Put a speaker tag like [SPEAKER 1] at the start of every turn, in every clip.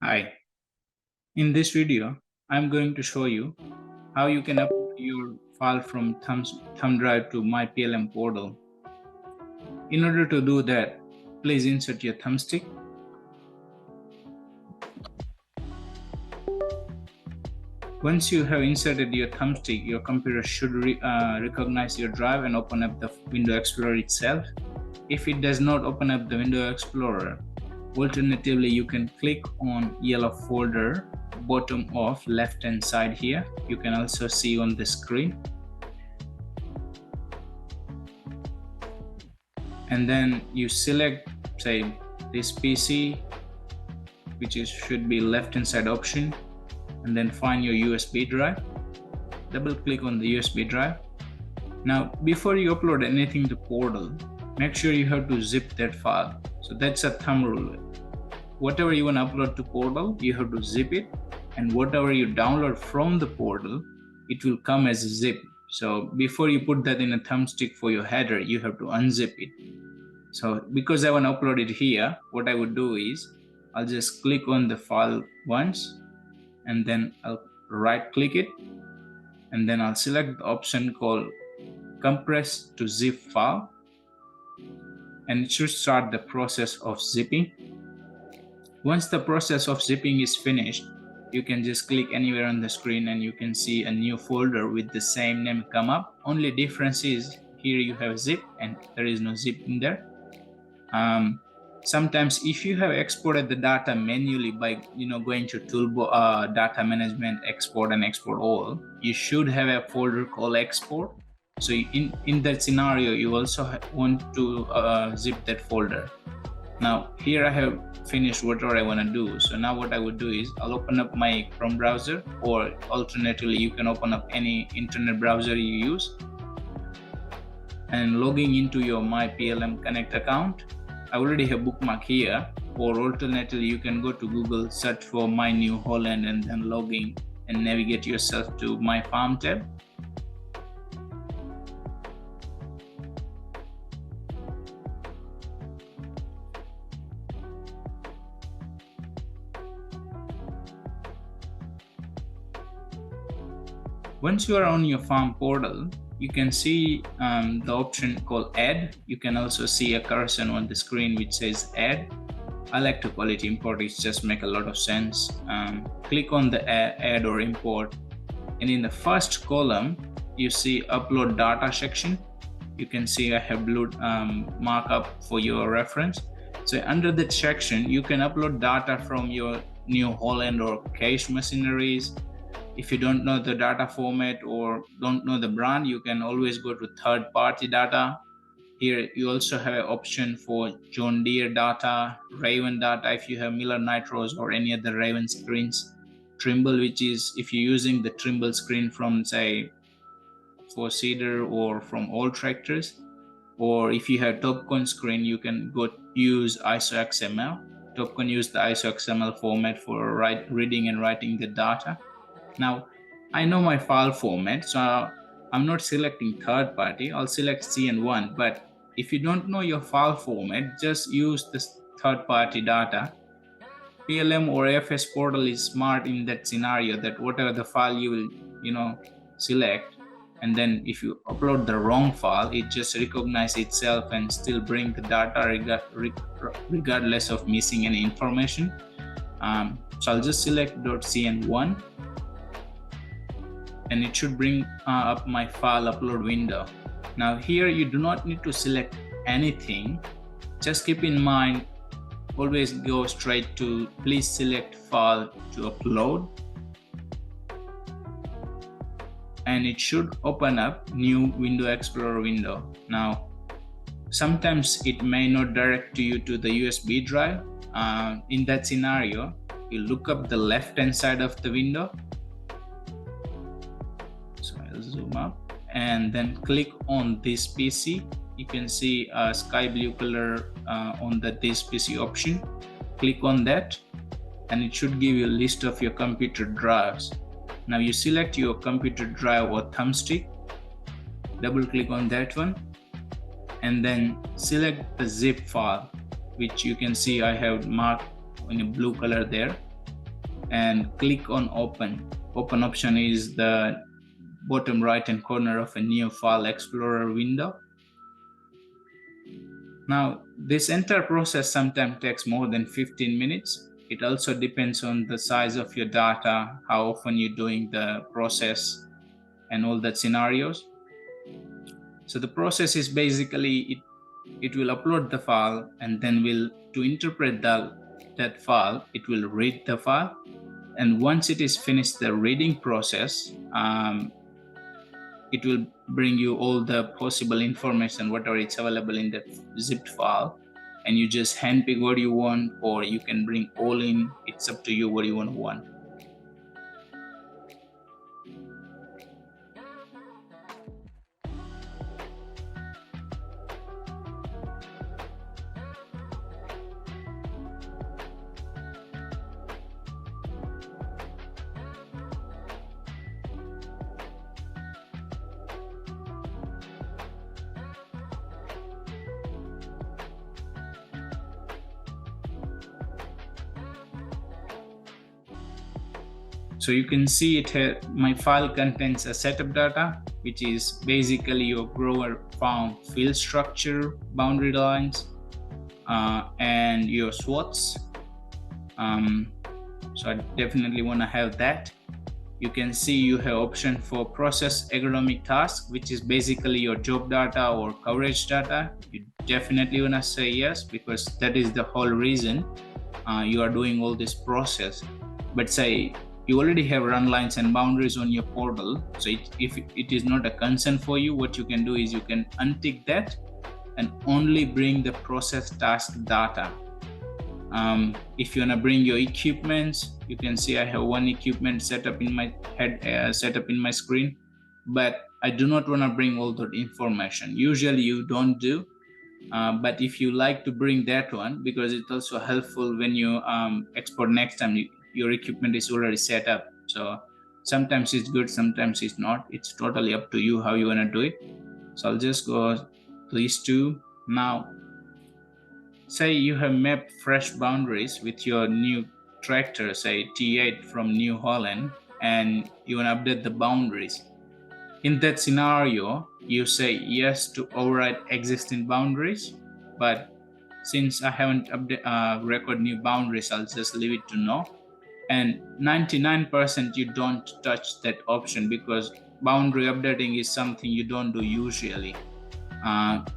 [SPEAKER 1] Hi, in this video, I'm going to show you how you can upload your file from thumb drive to my PLM portal. In order to do that, please insert your thumbstick. Once you have inserted your thumbstick, your computer should recognize your drive and open up the Window Explorer itself. If it does not open up the Window Explorer, alternatively you can click on yellow folder bottom of left hand side here. You can also see on the screen, and then you select, say, this PC, which should be left hand side option, and then find your USB drive. Double click on the USB drive. Now before you upload anything to portal, make sure you have to zip that file. So that's a thumb rule. Whatever you want to upload to portal, you have to zip it, and whatever you download from the portal, it will come as a zip. So before you put that in a thumbstick for your header, you have to unzip it. So because I want to upload it here, what I would do is I'll just click on the file once, and then I'll right click it, and then I'll select the option called compress to zip file, and it should start the process of zipping. Once the process of zipping is finished, you can just click anywhere on the screen and you can see a new folder with the same name come up. Only difference is here you have zip and there is no zip in there. Sometimes if you have exported the data manually by going to toolbar, data management, export and export all, you should have a folder called export. So in that scenario, you also want to zip that folder. Now here I have finished whatever I want to do. So now what I would do is I'll open up my Chrome browser, or alternatively you can open up any internet browser you use, and logging into your My PLM Connect account. I already have bookmark here, or alternatively you can go to Google, search for My New Holland, and then log in and navigate yourself to My Farm tab. Once you are on your farm portal, you can see the option called add. You can also see a cursor on the screen which says add. I like to call it import, it just makes a lot of sense. Click on the add or import, and in the first column you see upload data section. You can see I have blue markup for your reference. So under that section you can upload data from your New Holland or Case machineries. If you don't know the data format or don't know the brand, you can always go to third-party data. Here you also have an option for John Deere data, Raven data if you have Miller Nitros or any other Raven screens. Trimble, which is if you're using the Trimble screen from, say, for Cedar or from all tractors. Or if you have Topcon screen, you can go use ISO XML. Topcon use the ISO XML format for reading and writing the data. Now, I know my file format, so I'm not selecting third party, I'll select CN1. But if you don't know your file format, just use this third party data. PLM or FS portal is smart in that scenario, that whatever the file you will, select, and then if you upload the wrong file, it just recognizes itself and still bring the data regardless of missing any information. So I'll just select .cn1. and it should bring up my file upload window. Now here you do not need to select anything. Just keep in mind, always go straight to please select file to upload, and it should open up new Window Explorer window. Now sometimes it may not direct you to the USB drive. In that scenario, you look up the left hand side of the window. So I'll zoom up and then click on this PC. You can see a sky blue color on the this PC option. Click on that and it should give you a list of your computer drives. Now you select your computer drive or thumbstick, double click on that one, and then select the zip file, which you can see I have marked in a blue color there. and click on open. Open option is the bottom right hand corner of a new file explorer window. Now, this entire process sometimes takes more than 15 minutes. It also depends on the size of your data, how often you're doing the process, and all that scenarios. So the process is basically it will upload the file, and then to interpret that file, it will read the file. And once it is finished the reading process, it will bring you all the possible information, whatever is available in that zipped file, and you just handpick what you want, or you can bring all in. It's up to you what you want. So you can see it here, my file contains a setup data, which is basically your grower farm field structure, boundary lines, and your SWOTs. So I definitely want to have that. You can see you have option for process agronomic task, which is basically your job data or coverage data. You definitely want to say yes, because that is the whole reason you are doing all this process. But say you already have run lines and boundaries on your portal, so if it is not a concern for you, what you can do is you can untick that and only bring the process task data. If you want to bring your equipments, you can see I have one equipment set up in my screen, but I do not want to bring all that information. Usually you don't do, but if you like to bring that one, because it's also helpful when you export next time, your equipment is already set up. So sometimes it's good, sometimes it's not. It's totally up to you how you want to do it. So I'll just go to these two. Now, say you have mapped fresh boundaries with your new tractor, say T8 from New Holland, and you want to update the boundaries. In that scenario, you say yes to override existing boundaries, but since I haven't record new boundaries, I'll just leave it to no. And 99% you don't touch that option, because boundary updating is something you don't do usually.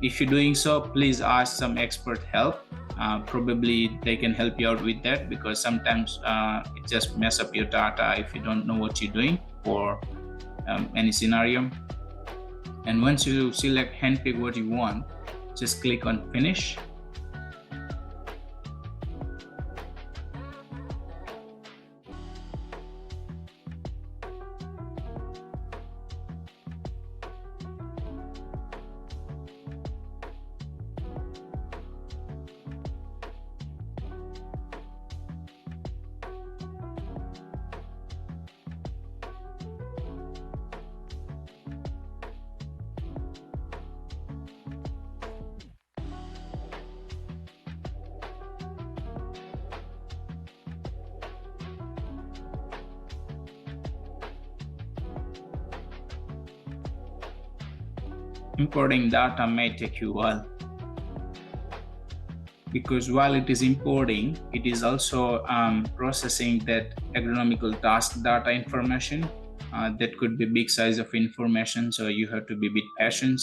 [SPEAKER 1] If you're doing so, please ask some expert help. Probably they can help you out with that, because sometimes it just mess up your data if you don't know what you're doing for any scenario. And once you select handpick what you want, just click on finish. Importing data may take you a while, because while it is importing, it is also processing that agronomical task data information. That could be big size of information, so you have to be a bit patient.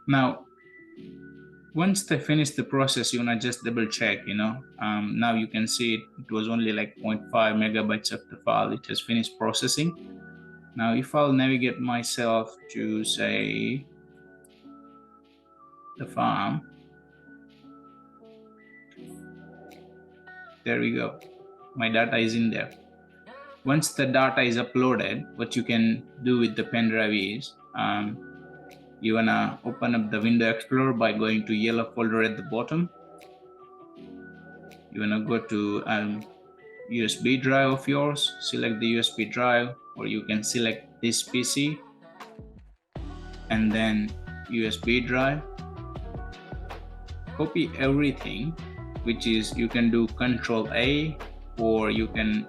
[SPEAKER 1] Now, once they finish the process, you wanna just double check, now you can see it was only like 0.5 megabytes of the file. It has finished processing. Now if I'll navigate myself to say the farm, there we go, my data is in there. Once the data is uploaded, what you can do with the pen drive is you wanna open up the window explorer by going to yellow folder at the bottom. You wanna go to USB drive of yours, select the USB drive, or you can select this PC and then USB drive. Copy everything, which is you can do Control A, or you can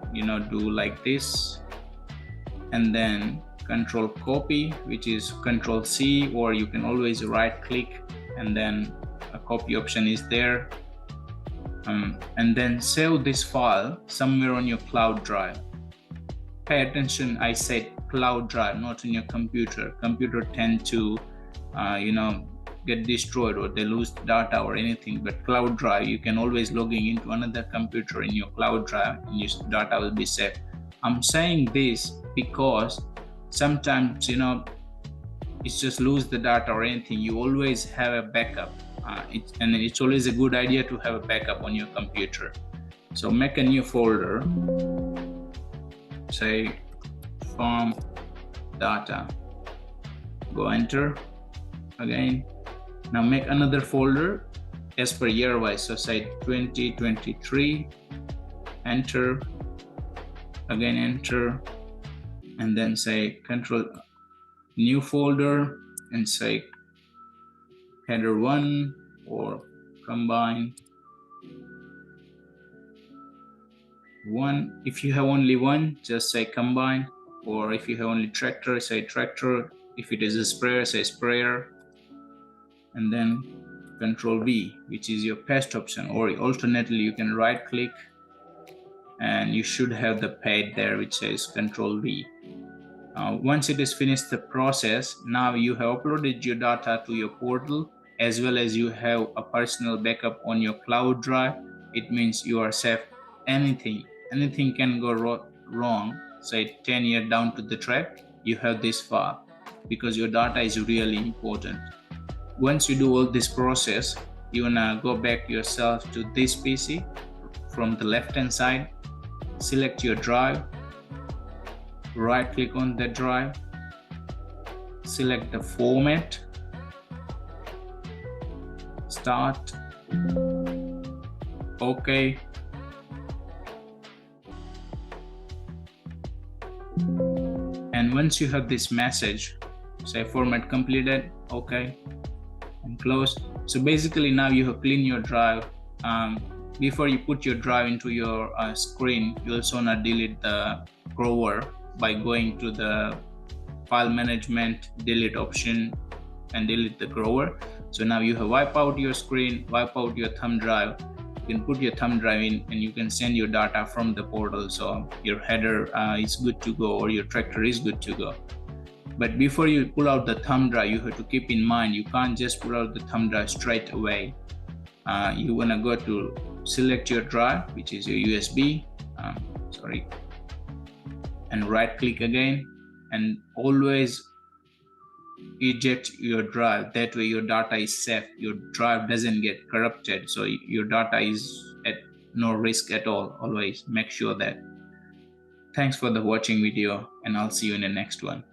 [SPEAKER 1] do like this, and then Control Copy, which is Control C, or you can always right click and then a copy option is there. And then save this file somewhere on your cloud drive. Pay attention, I said cloud drive, not on your computer. Computer tend to get destroyed or they lose data or anything, but cloud drive, you can always logging into another computer in your cloud drive and your data will be saved. I'm saying this because sometimes it's just lose the data or anything, you always have a backup. And it's always a good idea to have a backup on your computer. So make a new folder, say farm data, go enter again. Now make another folder as per year wise, so say 2023, enter, again enter, and then say control new folder and say header 1 or combine 1. If you have only one, just say combine, or if you have only tractor, say tractor. If it is a sprayer, say sprayer, and then Control V, which is your paste option, or alternately you can right click and you should have the pad there which says Control V. Once it is finished the process, now you have uploaded your data to your portal, as well as you have a personal backup on your cloud drive. It means you are safe. Anything can go wrong, say 10 years down to the track, you have this file because your data is really important. Once you do all this process, you wanna go back yourself to this PC from the left hand side, select your drive, right click on the drive, select the format, start, OK, and once you have this message, say format completed, OK, and close. So basically now you have cleaned your drive. Before you put your drive into your screen, you also want to delete the grower by going to the file management, delete option, and delete the grower. So now you have wiped out your screen, wipe out your thumb drive. You can put your thumb drive in and you can send your data from the portal. So your header is good to go, or your tractor is good to go. But before you pull out the thumb drive, you have to keep in mind, you can't just pull out the thumb drive straight away. You want to go to select your drive, which is your USB, and right click again, and always eject your drive. That way your data is safe, your drive doesn't get corrupted, so your data is at no risk at all. Always make sure that. Thanks for the watching video, and I'll see you in the next one.